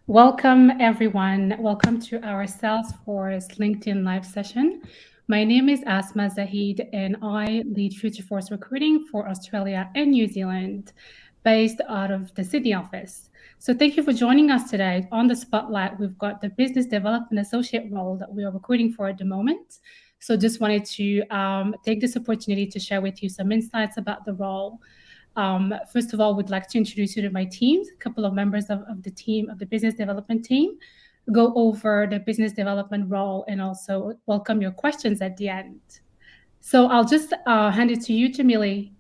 Welcome, everyone. Welcome to our Salesforce LinkedIn live session. My name is Asma Zahid, and I lead Future Force recruiting for Australia and New Zealand, based out of the Sydney office. So, thank you for joining us today. On the spotlight, we've got the Business Development Associate role that we are recruiting for at the moment. So, just wanted to take this opportunity to share with you some insights about the role. First of all, would like to introduce you to my team, a couple of members of the team, of the business development team, go over the business development role, and also welcome your questions at the end. So I'll just hand it to you, Jamili,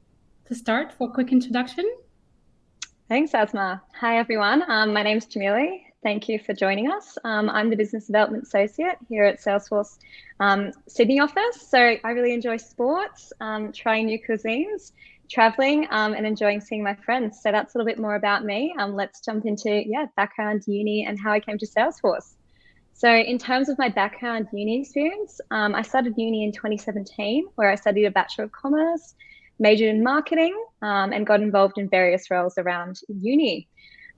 to start for a quick introduction. Thanks, Asma. Hi, everyone. My name's Jamili. Thank you for joining us. I'm the Business Development Associate here at Salesforce Sydney office. So I really enjoy sports, trying new cuisines, traveling, and enjoying seeing my friends. So that's a little bit more about me. Let's jump into, background, uni, and how I came to Salesforce. So in terms of my background uni experience, I started uni in 2017, where I studied a Bachelor of Commerce, majored in marketing, and got involved in various roles around uni.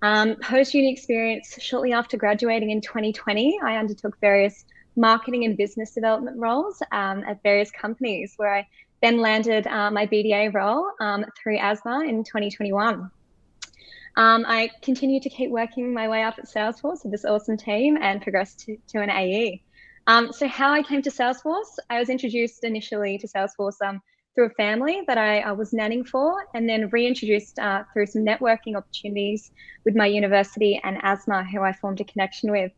Post-uni experience, shortly after graduating in 2020, I undertook various marketing and business development roles at various companies, where I then landed my BDA role through ASMA in 2021. I continued to keep working my way up at Salesforce with this awesome team and progressed to an AE. So how I came to Salesforce, I was introduced initially to Salesforce through a family that I was nannying for, and then reintroduced through some networking opportunities with my university and ASMA, who I formed a connection with.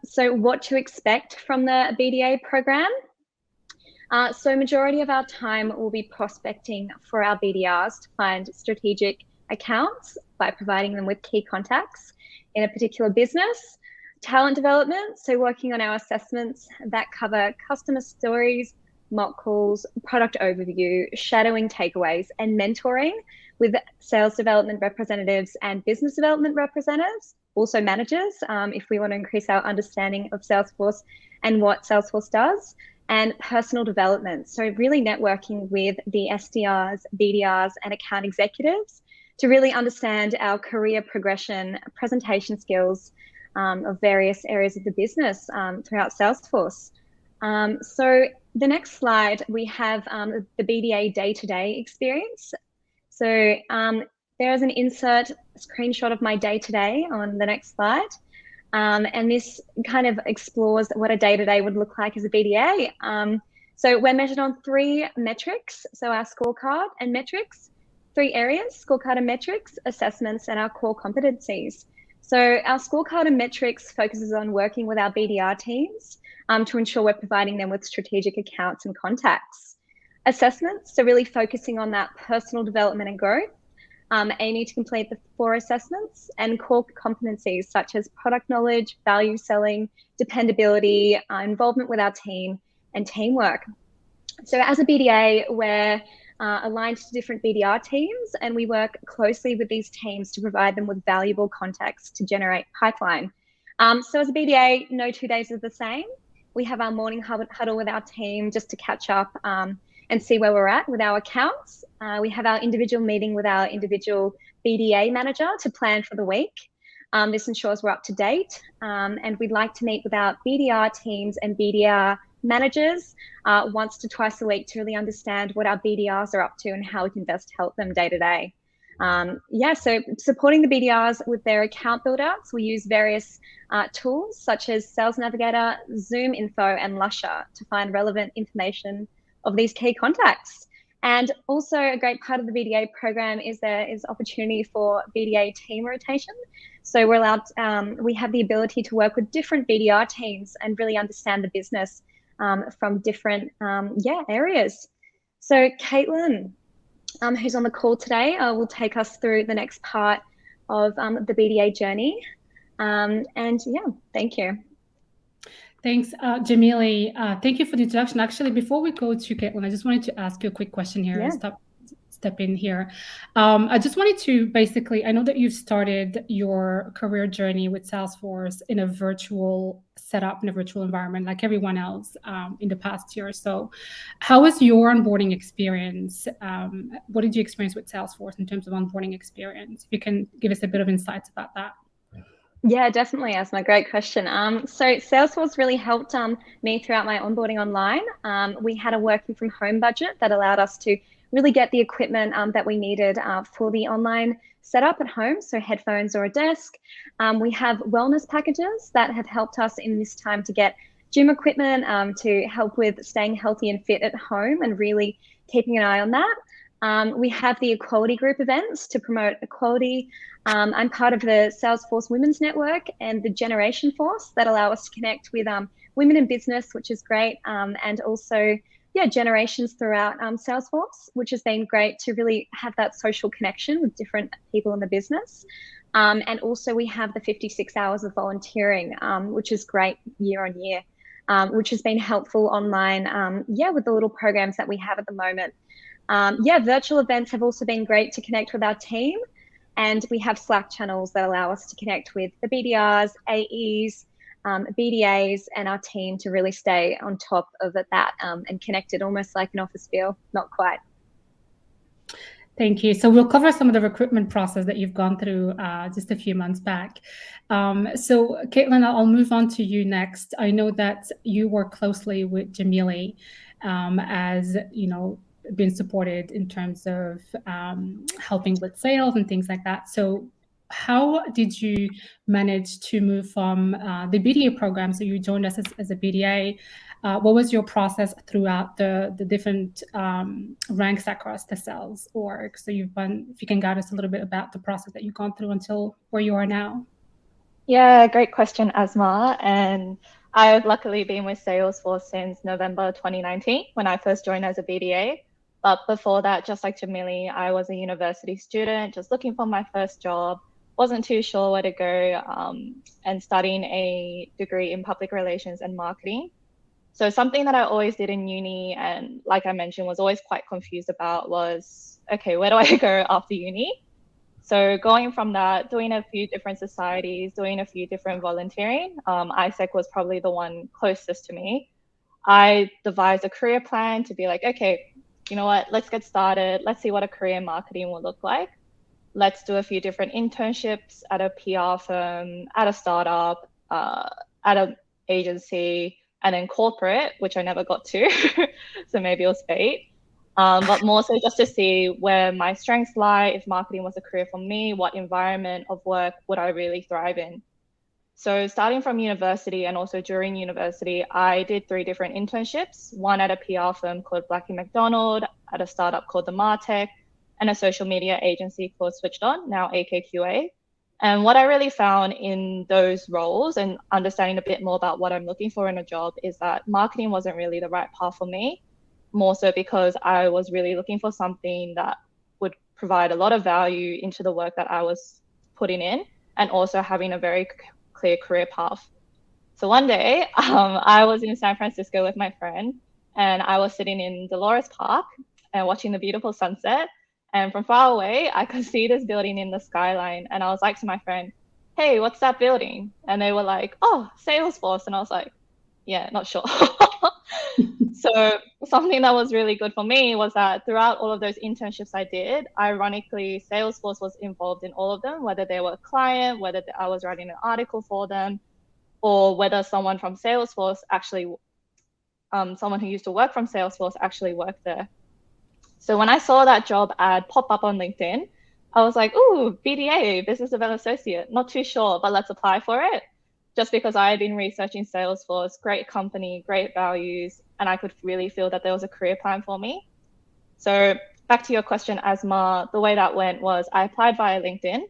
So what to expect from the BDA program? So majority of our time will be prospecting for our BDRs to find strategic accounts by providing them with key contacts in a particular business. Talent development, so working on our assessments that cover customer stories, mock calls, product overview, shadowing takeaways, and mentoring with sales development representatives and business development representatives, also managers, if we want to increase our understanding of Salesforce and what Salesforce does, and personal development. So really networking with the SDRs, BDRs, and account executives to really understand our career progression, presentation skills of various areas of the business throughout Salesforce. So the next slide, we have the BDA day-to-day experience. So there's an insert screenshot of my day-to-day on the next slide. And this kind of explores what a day-to-day would look like as a BDA. So we're measured on 3 metrics. So our scorecard and metrics, 3 areas: scorecard and metrics, assessments, and our core competencies. So our scorecard and metrics focuses on working with our BDR teams to ensure we're providing them with strategic accounts and contacts. Assessments, so really focusing on that personal development and growth, aiming to complete the 4 assessments, and core competencies such as product knowledge, value selling, dependability, involvement with our team, and teamwork. So as a BDA, we're aligned to different BDR teams, and we work closely with these teams to provide them with valuable contacts to generate pipeline. So as a BDA, no 2 days are the same. We have our morning huddle with our team just to catch up and see where we're at with our accounts. We have our individual meeting with our individual BDA manager to plan for the week. This ensures we're up to date. And we'd like to meet with our BDR teams and BDR managers once to twice a week to really understand what our BDRs are up to and how we can best help them day to day. So supporting the BDRs with their account build-outs, we use various tools such as Sales Navigator, Zoom Info, and Lusher to find relevant information of these key contacts. And also a great part of the BDA program is there is opportunity for BDA team rotation. So we're allowed, we have the ability to work with different BDR teams and really understand the business from different areas. So Caitlin, who's on the call today, will take us through the next part of the BDA journey. Thank you. Thanks, Jamili. Thank you for the introduction. Actually, before we go to Caitlin, I just wanted to ask you a quick question here. Yeah. Step in here. I just wanted to basically, I know that you've started your career journey with Salesforce in a virtual setup, in a virtual environment, like everyone else in the past year or so. How was your onboarding experience? What did you experience with Salesforce in terms of onboarding experience? If you can give us a bit of insights about that. Yeah, definitely, Asma. Great question. So Salesforce really helped me throughout my onboarding online. We had a working from home budget that allowed us to really get the equipment that we needed for the online setup at home, so headphones or a desk. We have wellness packages that have helped us in this time to get gym equipment to help with staying healthy and fit at home and really keeping an eye on that. We have the equality group events to promote equality. I'm part of the Salesforce Women's Network and the Generation Force that allow us to connect with women in business, which is great, and also, yeah, generations throughout Salesforce, which has been great to really have that social connection with different people in the business. And also we have the 56 hours of volunteering, which is great year on year, which has been helpful online, yeah, with the little programs that we have at the moment. Yeah, virtual events have also been great to connect with our team. And we have Slack channels that allow us to connect with the BDRs, AEs, BDAs, and our team to really stay on top of that and connected, almost like an office feel, not quite. Thank you. So we'll cover some of the recruitment process that you've gone through just a few months back. So Caitlin, I'll move on to you next. I know that you work closely with Jamili as, you know, being supported in terms of helping with sales and things like that. So how did you manage to move from the BDA program? So you joined us as a BDA. What was your process throughout the different ranks across the sales org? So if you can guide us a little bit about the process that you've gone through until where you are now. Yeah, great question, Asma. And I've luckily been with Salesforce since November 2019 when I first joined as a BDA. But before that, just like Jamili, I was a university student, just looking for my first job, wasn't too sure where to go, and studying a degree in public relations and marketing. So something that I always did in uni, and like I mentioned, was always quite confused about was, okay, where do I go after uni? So going from that, doing a few different societies, doing a few different volunteering, ISEC was probably the one closest to me. I devised a career plan to be like, okay, you know what, let's get started. Let's see what a career in marketing will look like. Let's do a few different internships at a PR firm, at a startup, at an agency, and then corporate, which I never got to. So maybe it was fate. But more so just to see where my strengths lie, if marketing was a career for me, what environment of work would I really thrive in? So starting from university and also during university, I did 3 different internships, one at a PR firm called Blackie McDonald, at a startup called the Martech, and a social media agency called Switched On, now AKQA. And what I really found in those roles and understanding a bit more about what I'm looking for in a job is that marketing wasn't really the right path for me, more so because I was really looking for something that would provide a lot of value into the work that I was putting in and also having a very clear career path. So one day I was in San Francisco with my friend and I was sitting in Dolores Park and watching the beautiful sunset. And from far away, I could see this building in the skyline. And I was like to my friend, hey, what's that building? And they were like, oh, Salesforce. And I was like, yeah, not sure. So something that was really good for me was that throughout all of those internships I did, ironically, Salesforce was involved in all of them, whether they were a client, whether I was writing an article for them, or whether someone from Salesforce actually, someone who used to work from Salesforce actually worked there. So when I saw that job ad pop up on LinkedIn, I was like, ooh, BDA, Business Development Associate, not too sure, but let's apply for it. Just because I had been researching Salesforce, great company, great values, and I could really feel that there was a career plan for me. So back to your question, Asma, the way that went was I applied via LinkedIn,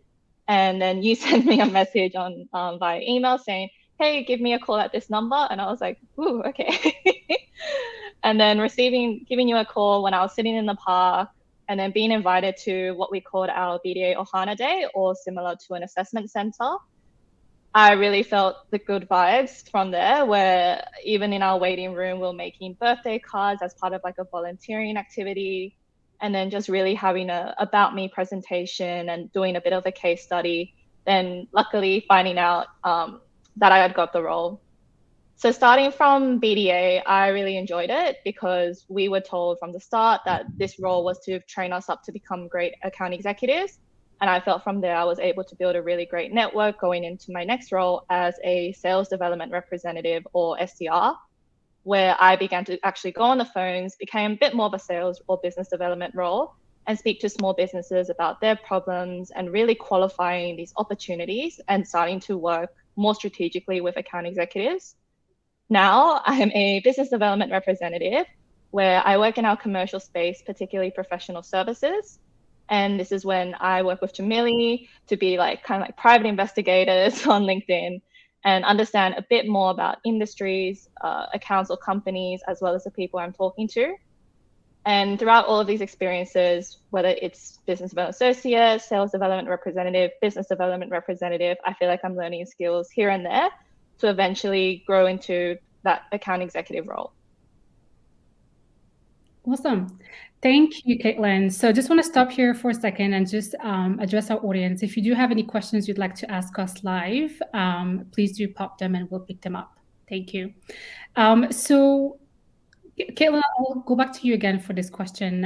and then you sent me a message on via email saying, hey, give me a call at this number. And I was like, ooh, okay. And then giving you a call when I was sitting in the park, and then being invited to what we called our BDA Ohana Day, or similar to an assessment center. I really felt the good vibes from there, where even in our waiting room, we were making birthday cards as part of like a volunteering activity, and then just really having a about me presentation and doing a bit of a case study. Then luckily finding out that I had got the role. So starting from BDA, I really enjoyed it because we were told from the start that this role was to train us up to become great account executives. And I felt from there I was able to build a really great network going into my next role as a sales development representative, or SDR, where I began to actually go on the phones, became a bit more of a sales or business development role, and speak to small businesses about their problems and really qualifying these opportunities and starting to work more strategically with account executives. Now I am a business development representative where I work in our commercial space, particularly professional services. And this is when I work with Jamili to be like kind of like private investigators on LinkedIn and understand a bit more about industries, accounts or companies, as well as the people I'm talking to. And throughout all of these experiences, whether it's business development associate, sales development representative, business development representative, I feel like I'm learning skills here and there to eventually grow into that account executive role. Awesome. Thank you, Caitlin. So just want to stop here for a second and just address our audience. If you do have any questions you'd like to ask us live, please do pop them and we'll pick them up. Thank you. So Caitlin, I'll go back to you again for this question.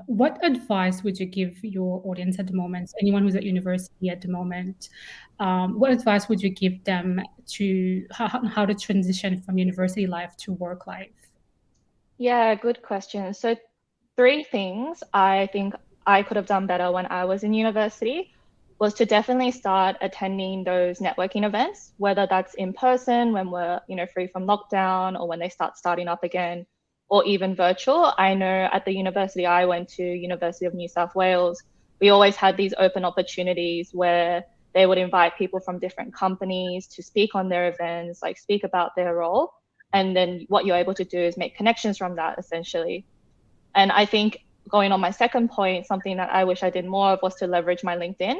What advice would you give your audience at the moment, anyone who's at university at the moment? What advice would you give them to how to transition from university life to work life? Yeah, good question. So 3 things I think I could have done better when I was in university was to definitely start attending those networking events, whether that's in person when we're, free from lockdown, or when they starting up again, or even virtual. I know at the university I went to, University of New South Wales, we always had these open opportunities where they would invite people from different companies to speak on their events, like speak about their role. And then what you're able to do is make connections from that, essentially. And I think going on my second point, something that I wish I did more of was to leverage my LinkedIn.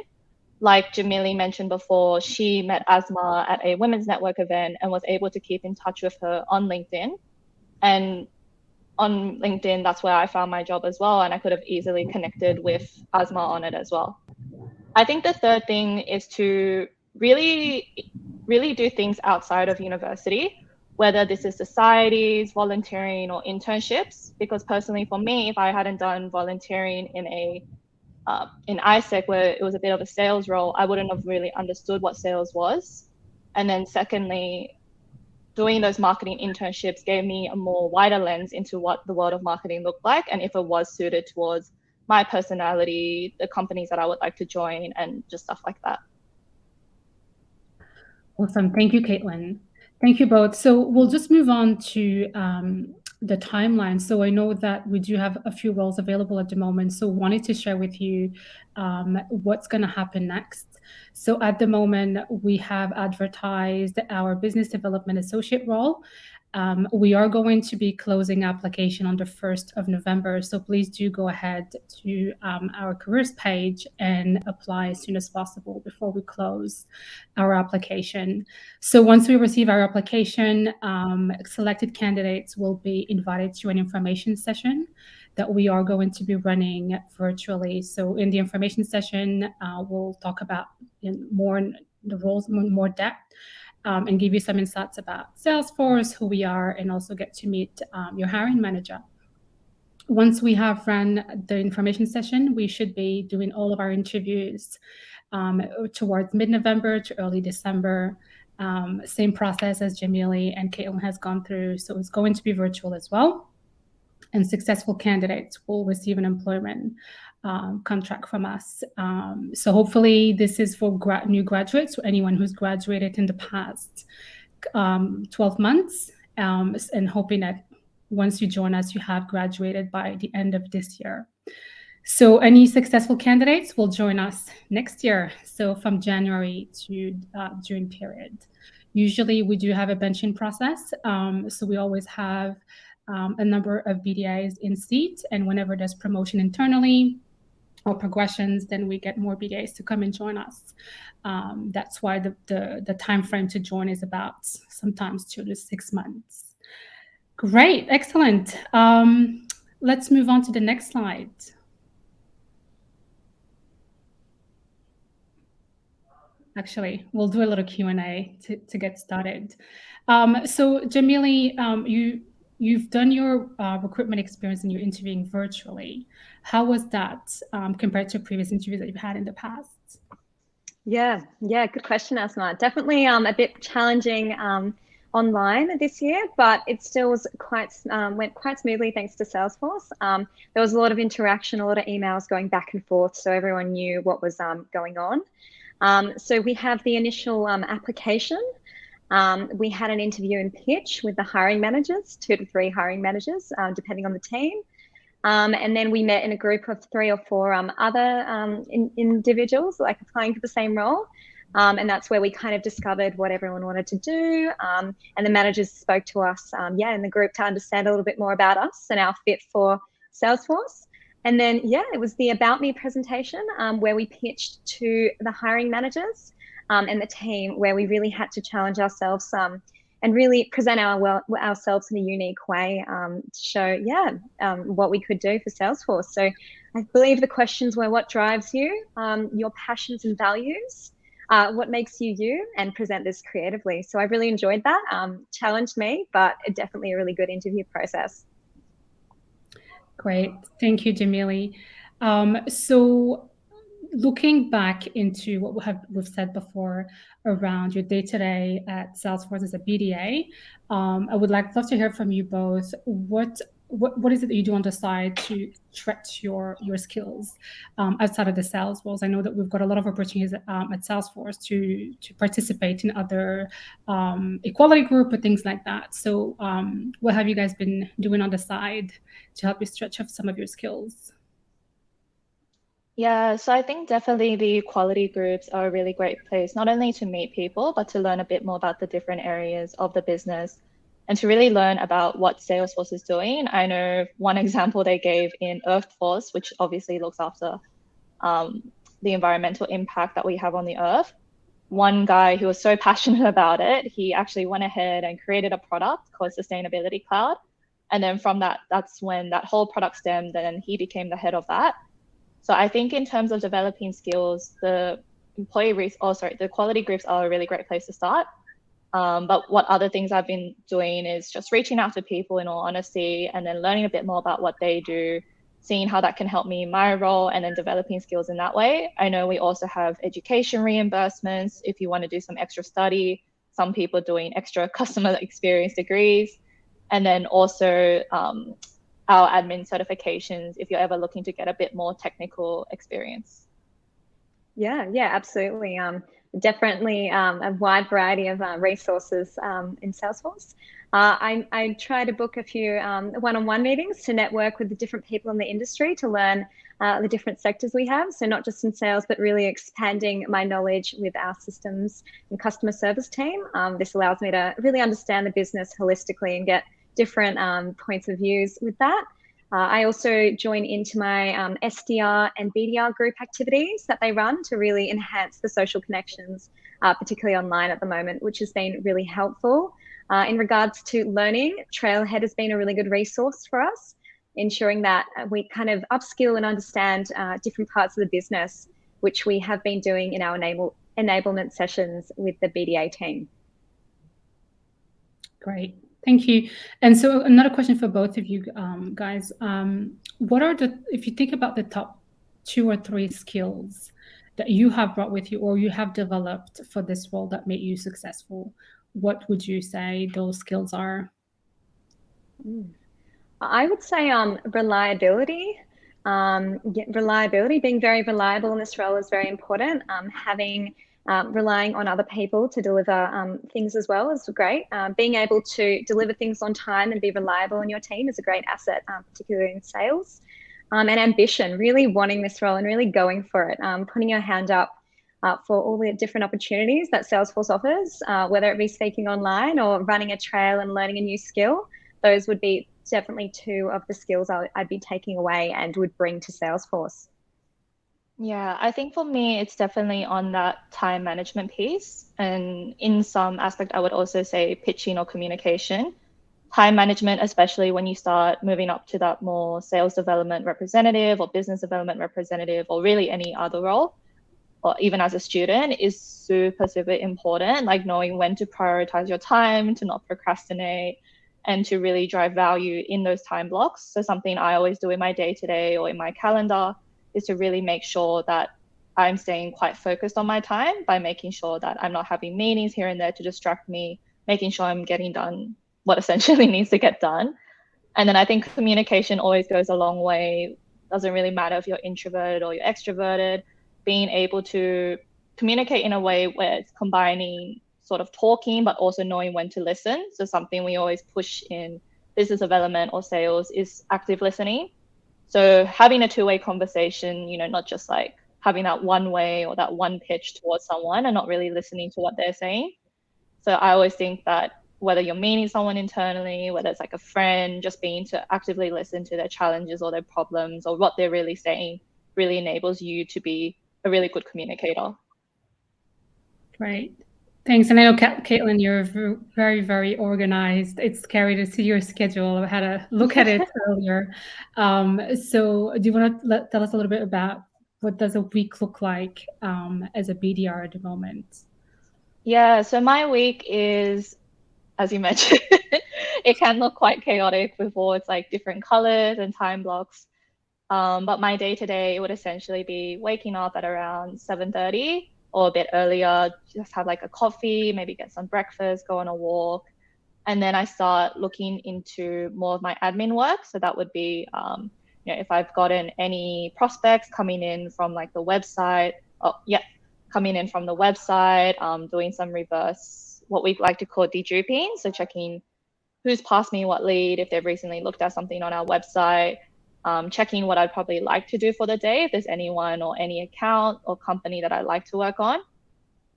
Like Jamili mentioned before, she met Asma at a women's network event and was able to keep in touch with her on LinkedIn. And on LinkedIn, that's where I found my job as well. And I could have easily connected with Asma on it as well. I think the third thing is to really do things outside of university, whether this is societies, volunteering, or internships. Because personally for me, if I hadn't done volunteering in ISEC, where it was a bit of a sales role, I wouldn't have really understood what sales was. And then secondly, doing those marketing internships gave me a more wider lens into what the world of marketing looked like, and if it was suited towards my personality, the companies that I would like to join, and just stuff like that. Awesome. Thank you, Caitlin. Thank you both. So we'll just move on to the timeline. So I know that we do have a few roles available at the moment. So wanted to share with you what's going to happen next. So at the moment, we have advertised our business development associate role. We are going to be closing application on the 1st of November. So please do go ahead to our careers page and apply as soon as possible before we close our application. So once we receive our application, selected candidates will be invited to an information session that we are going to be running virtually. So in the information session, we'll talk about the roles in more depth. And give you some insights about Salesforce, who we are, and also get to meet your hiring manager. Once we have run the information session, we should be doing all of our interviews towards mid-November to early December. Same process as Jamili and Caitlin has gone through. So it's going to be virtual as well. And successful candidates will receive an employment contract from us. So hopefully this is for new graduates, or anyone who's graduated in the past 12 months, and hoping that once you join us, you have graduated by the end of this year. So any successful candidates will join us next year. So from January to June period. Usually we do have a benching process. So we always have a number of BDAs in seat, and whenever there's promotion internally or progressions, then we get more BDAs to come and join us. That's why the time frame to join is about sometimes 2 to 6 months. Great, excellent. Let's move on to the next slide. Actually, we'll do a little Q&A to get started. So Jamili, you've done your recruitment experience and you're interviewing virtually. How was that compared to previous interviews that you've had in the past? Yeah, good question, Asma. Definitely a bit challenging online this year, but it still was went quite smoothly thanks to Salesforce. There was a lot of interaction, a lot of emails going back and forth, so everyone knew what was going on. So we have the initial application. We had an interview and pitch with the hiring managers, 2 to 3 hiring managers, depending on the team. And then we met in a group of 3 or 4 other individuals like applying for the same role. And that's where we kind of discovered what everyone wanted to do. And the managers spoke to us, in the group to understand a little bit more about us and our fit for Salesforce. And then, it was the About Me presentation where we pitched to the hiring managers and the team, where we really had to challenge ourselves and really present ourselves in a unique way to show, what we could do for Salesforce. So I believe the questions were: what drives you, your passions and values, what makes you you, and present this creatively. So I really enjoyed that. Challenged me, but definitely a really good interview process. Great. Thank you, Jamili. So looking back into what we've said before around your day-to-day at Salesforce as a BDA, I would love to hear from you both. What is it that you do on the side to stretch your skills outside of the sales roles? I know that we've got a lot of opportunities at Salesforce to participate in other equality group or things like that. So what have you guys been doing on the side to help you stretch up some of your skills? Yeah, so I think definitely the quality groups are a really great place, not only to meet people, but to learn a bit more about the different areas of the business and to really learn about what Salesforce is doing. I know one example they gave in Earthforce, which obviously looks after the environmental impact that we have on the Earth. One guy who was so passionate about it, he actually went ahead and created a product called Sustainability Cloud. And then from that's when that whole product stemmed, and he became the head of that. So I think in terms of developing skills, the quality groups are a really great place to start. But what other things I've been doing is just reaching out to people in all honesty, and then learning a bit more about what they do, seeing how that can help me in my role, and then developing skills in that way. I know we also have education reimbursements if you want to do some extra study, some people doing extra customer experience degrees, and then also our admin certifications if you're ever looking to get a bit more technical experience. Yeah, absolutely. Definitely a wide variety of resources in Salesforce. I try to book a few one-on-one meetings to network with the different people in the industry to learn the different sectors we have. So not just in sales, but really expanding my knowledge with our systems and customer service team. This allows me to really understand the business holistically and get different points of views with that. I also join into my SDR and BDR group activities that they run to really enhance the social connections, particularly online at the moment, which has been really helpful. In regards to learning, Trailhead has been a really good resource for us, ensuring that we kind of upskill and understand different parts of the business, which we have been doing in our enablement sessions with the BDA team. Great. Thank you. And so another question for both of you guys. What are if you think about the top 2 or 3 skills that you have brought with you or you have developed for this role that made you successful, what would you say those skills are? I would say reliability. Reliability, being very reliable in this role is very important. Relying on other people to deliver things as well is great. Being able to deliver things on time and be reliable in your team is a great asset, particularly in sales. And ambition, really wanting this role and really going for it, putting your hand up for all the different opportunities that Salesforce offers, whether it be speaking online or running a trail and learning a new skill. Those would be definitely 2 of the skills I'd be taking away and would bring to Salesforce. Yeah, I think for me, it's definitely on that time management piece. And in some aspect, I would also say pitching or communication. Time management, especially when you start moving up to that more sales development representative or business development representative or really any other role, or even as a student, is super, super important. Like knowing when to prioritize your time, to not procrastinate, and to really drive value in those time blocks. So something I always do in my day-to-day or in my calendar is to really make sure that I'm staying quite focused on my time by making sure that I'm not having meetings here and there to distract me, making sure I'm getting done what essentially needs to get done. And then I think communication always goes a long way. Doesn't really matter if you're introverted or you're extroverted, being able to communicate in a way where it's combining sort of talking, but also knowing when to listen. So something we always push in business development or sales is active listening. So having a two-way conversation, not just like having that one way or that one pitch towards someone and not really listening to what they're saying. So I always think that whether you're meeting someone internally, whether it's like a friend, just being to actively listen to their challenges or their problems or what they're really saying really enables you to be a really good communicator. Great. Thanks. And I know, Caitlin, you're very, very organized. It's scary to see your schedule. I had a look at it earlier. So do you want to tell us a little bit about what does a week look like as a BDR at the moment? Yeah, so my week is, as you mentioned, it can look quite chaotic with all its like different colors and time blocks. But my day-to-day would essentially be waking up at around 7:30 or a bit earlier, just have like a coffee, maybe get some breakfast, go on a walk. And then I start looking into more of my admin work. So that would be, if I've gotten any prospects coming in from like the website, coming in from the website, doing some reverse, what we like to call deduping. So checking who's passed me what lead, if they've recently looked at something on our website, checking what I'd probably like to do for the day, if there's anyone or any account or company that I'd like to work on.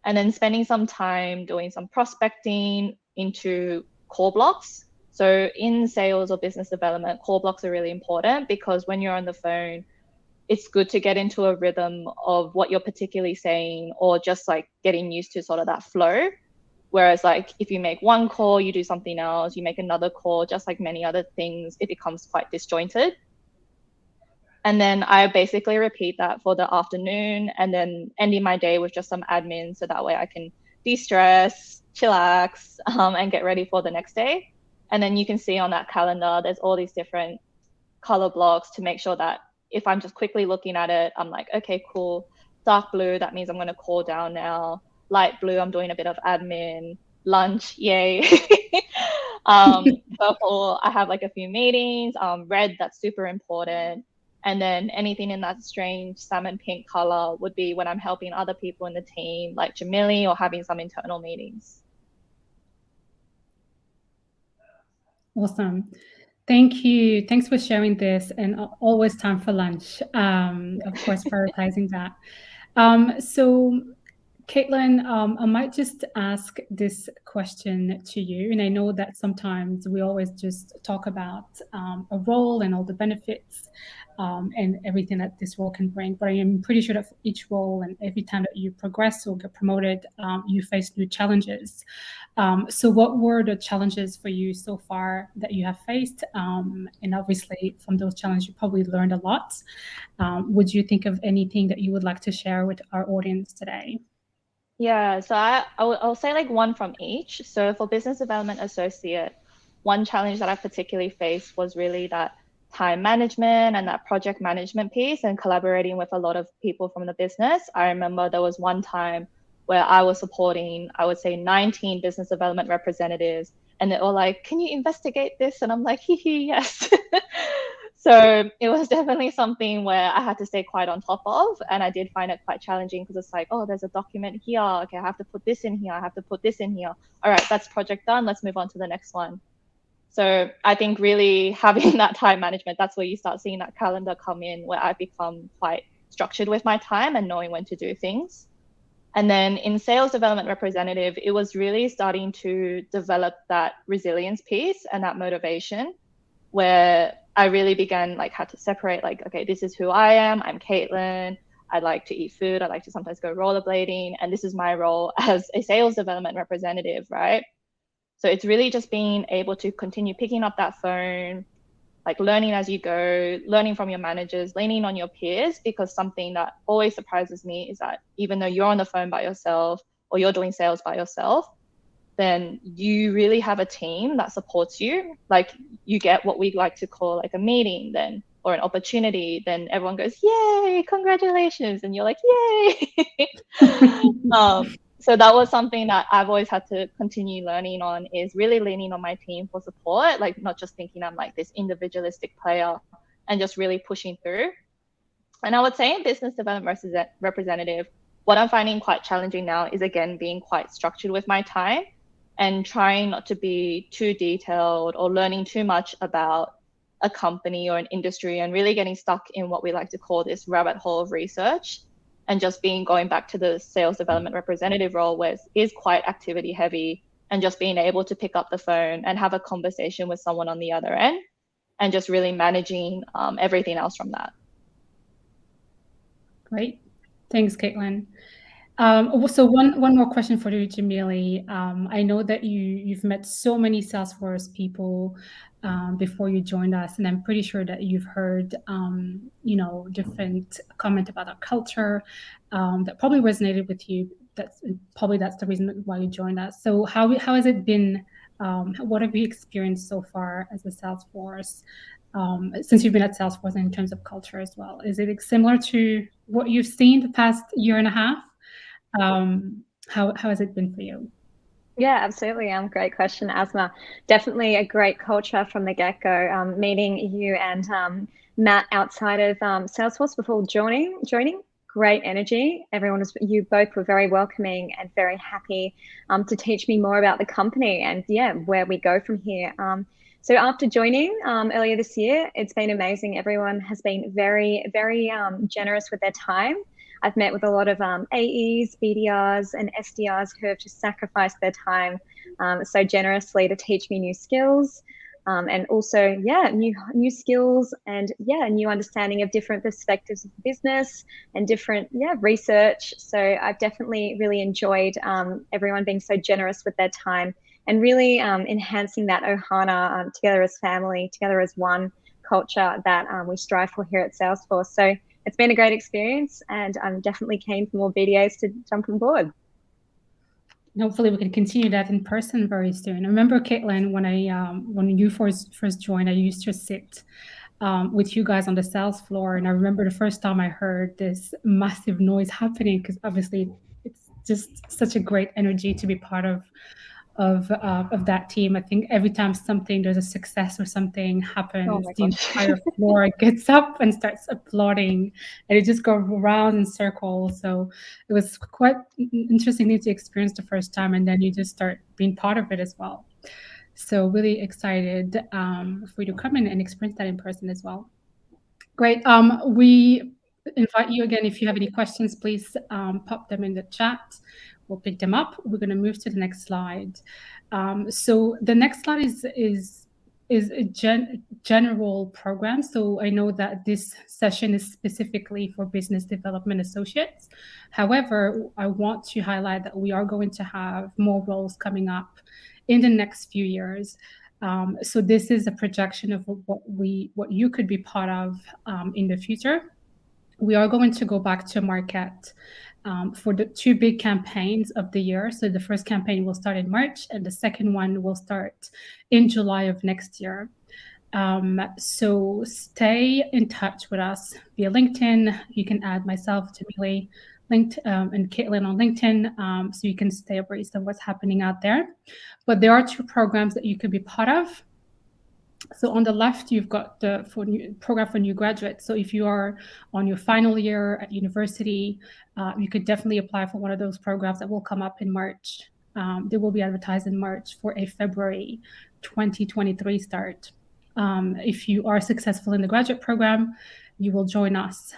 And then spending some time doing some prospecting into call blocks. So in sales or business development, call blocks are really important because when you're on the phone, it's good to get into a rhythm of what you're particularly saying or just like getting used to sort of that flow. Whereas like if you make one call, you do something else, you make another call, just like many other things, it becomes quite disjointed. And then I basically repeat that for the afternoon and then ending my day with just some admin. So that way I can de-stress, chillax, and get ready for the next day. And then you can see on that calendar, there's all these different color blocks to make sure that if I'm just quickly looking at it, I'm like, okay, cool. Dark blue, that means I'm going to call down now. Light blue, I'm doing a bit of admin. Lunch, yay. Purple, I have like a few meetings. Red, that's super important. And then anything in that strange salmon pink color would be when I'm helping other people in the team, like Jamili, or having some internal meetings. Awesome. Thank you. Thanks for sharing this, and always time for lunch. Of course, prioritizing that. So, Caitlin, I might just ask this question to you. And I know that sometimes we always just talk about a role and all the benefits and everything that this role can bring. But I am pretty sure that for each role and every time that you progress or get promoted, you face new challenges. So what were the challenges for you so far that you have faced? And obviously from those challenges, you probably learned a lot. Would you think of anything that you would like to share with our audience today? Yeah, so I'll say like one from each. So for business development associate, one challenge that I particularly faced was really that time management and that project management piece and collaborating with a lot of people from the business. I remember there was one time where I was supporting, I would say 19 business development representatives, and they're all like, can you investigate this? And I'm like, yes. So it was definitely something where I had to stay quite on top of, and I did find it quite challenging because it's like, oh, there's a document here. Okay, I have to put this in here. I have to put this in here. All right, that's project done. Let's move on to the next one. So I think really having that time management, that's where you start seeing that calendar come in, where I become quite structured with my time and knowing when to do things. And then in sales development representative, it was really starting to develop that resilience piece and that motivation, where I really began had to separate okay, this is who I am. I'm Caitlin. I like to eat food. I like to sometimes go rollerblading. And this is my role as a sales development representative, right? So it's really just being able to continue picking up that phone, learning as you go, learning from your managers, leaning on your peers, because something that always surprises me is that even though you're on the phone by yourself or you're doing sales by yourself, then you really have a team that supports you. Like you get what we like to call like a meeting then, or an opportunity, then everyone goes, yay, congratulations. And you're like, yay. So that was something that I've always had to continue learning on, is really leaning on my team for support, like not just thinking I'm like this individualistic player and just really pushing through. And I would say in business development representative, what I'm finding quite challenging now is, again, being quite structured with my time and trying not to be too detailed or learning too much about a company or an industry, and really getting stuck in what we like to call this rabbit hole of research, and just going back to the sales development representative role, where it is quite activity heavy, and just being able to pick up the phone and have a conversation with someone on the other end, and just really managing everything else from that. Great. Thanks, Caitlin. So one more question for you, Jamili. I know that you've met so many Salesforce people before you joined us, and I'm pretty sure that you've heard different comment about our culture that probably resonated with you. That's the reason why you joined us. So how has it been? What have you experienced so far as a Salesforce? Since you've been at Salesforce, in terms of culture as well, is it similar to what you've seen the past year and a half? How has it been for you? Yeah, absolutely. Great question, Asma. Definitely a great culture from the get-go. Meeting you and Matt outside of Salesforce before joining, great energy. You both were very welcoming and very happy to teach me more about the company and where we go from here. So after joining earlier this year, it's been amazing. Everyone has been very, very generous with their time. I've met with a lot of AEs, BDRs, and SDRs who have just sacrificed their time so generously to teach me new skills, and also, new skills and new understanding of different perspectives of business and different research. So I've definitely really enjoyed everyone being so generous with their time and really enhancing that Ohana together as family, together as one culture that we strive for here at Salesforce. So it's been a great experience, and I'm definitely keen for more BDAs to jump on board. Hopefully we can continue that in person very soon. I remember, Caitlin, when you first joined, I used to sit with you guys on the sales floor, and I remember the first time I heard this massive noise happening, because obviously it's just such a great energy to be part of that team. I think every time there's a success or something happens, the entire floor gets up and starts applauding, and it just goes around in circles. So it was quite interesting to experience the first time, and then you just start being part of it as well. So really excited for you to come in and experience that in person as well. Great. We invite you again, if you have any questions, please pop them in the chat. We'll pick them up. We're going to move to the next slide. So the next slide is a general program. So I know that this session is specifically for business development associates. However, I want to highlight that we are going to have more roles coming up in the next few years. So this is a projection of what you could be part of in the future. We are going to go back to market for the two big campaigns of the year. So the first campaign will start in March, and the second one will start in July of next year. So stay in touch with us via LinkedIn. You can add myself, Jamili, and Caitlin on LinkedIn, so you can stay abreast of what's happening out there. But there are two programs that you could be part of. So on the left, you've got the program for new graduates. So if you are on your final year at university, you could definitely apply for one of those programs that will come up in March. They will be advertised in March for a February 2023 start. If you are successful in the graduate program, you will join us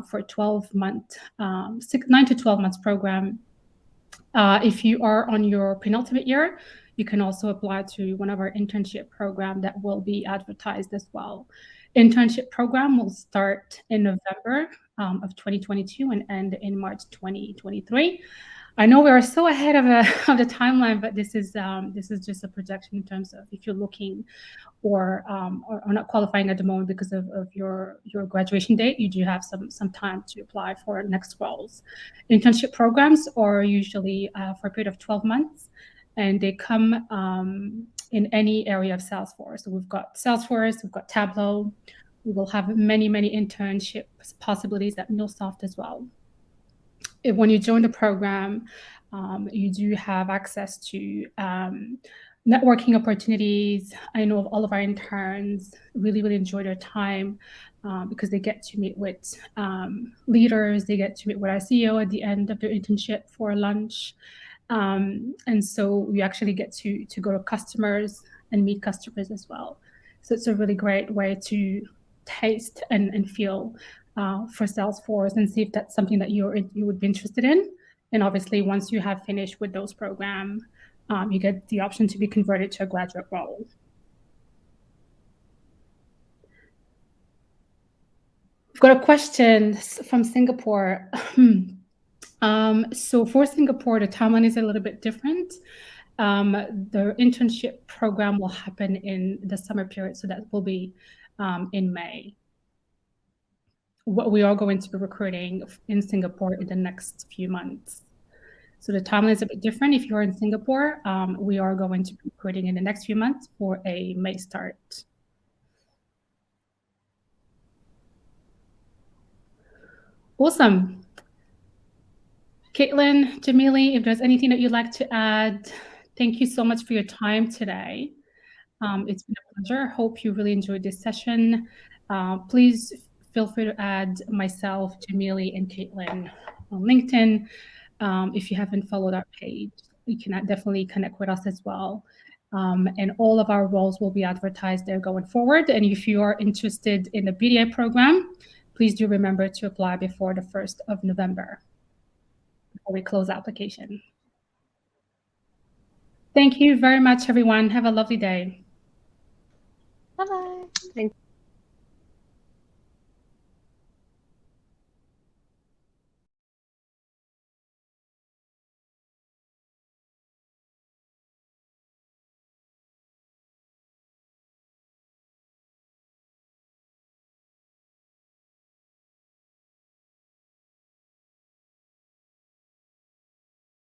for a 12-month, 9 to 12 months program. If you are on your penultimate year, you can also apply to one of our internship program that will be advertised as well. Internship program will start in November of 2022 and end in March 2023. I know we are so ahead of the timeline, but this is just a projection in terms of if you're looking or not qualifying at the moment because of your graduation date, you do have some time to apply for next roles. Internship programs are usually for a period of 12 months. and they come in any area of Salesforce. So we've got Salesforce, we've got Tableau. We will have many internship possibilities at MuleSoft as well. When you join the program, you do have access to networking opportunities. I know all of our interns really enjoy their time because they get to meet with leaders, they get to meet with our CEO at the end of their internship for lunch. And so we actually get to go to customers and meet customers as well. So it's a really great way to taste and feel for Salesforce and see if that's something that you would be interested in. And obviously, once you have finished with those programs, you get the option to be converted to a graduate role. We've got a question from Singapore. So for Singapore, the timeline is a little bit different. The internship program will happen in the summer period, so that will be in May. What we are going to be recruiting in Singapore in the next few months. So the timeline is a bit different. If you're in Singapore, we are going to be recruiting in the next few months for a May start. Awesome. Caitlin, Jamili, if there's anything that you'd like to add, thank you so much for your time today. It's been a pleasure. Hope you really enjoyed this session. Please feel free to add myself, Jamili, and Caitlin on LinkedIn. If you haven't followed our page, you can definitely connect with us as well. And all of our roles will be advertised there going forward. And if you are interested in the BDA program, please do remember to apply before the 1st of November, before we close the application. Thank you very much, everyone. Have a lovely day. Bye-bye. Thank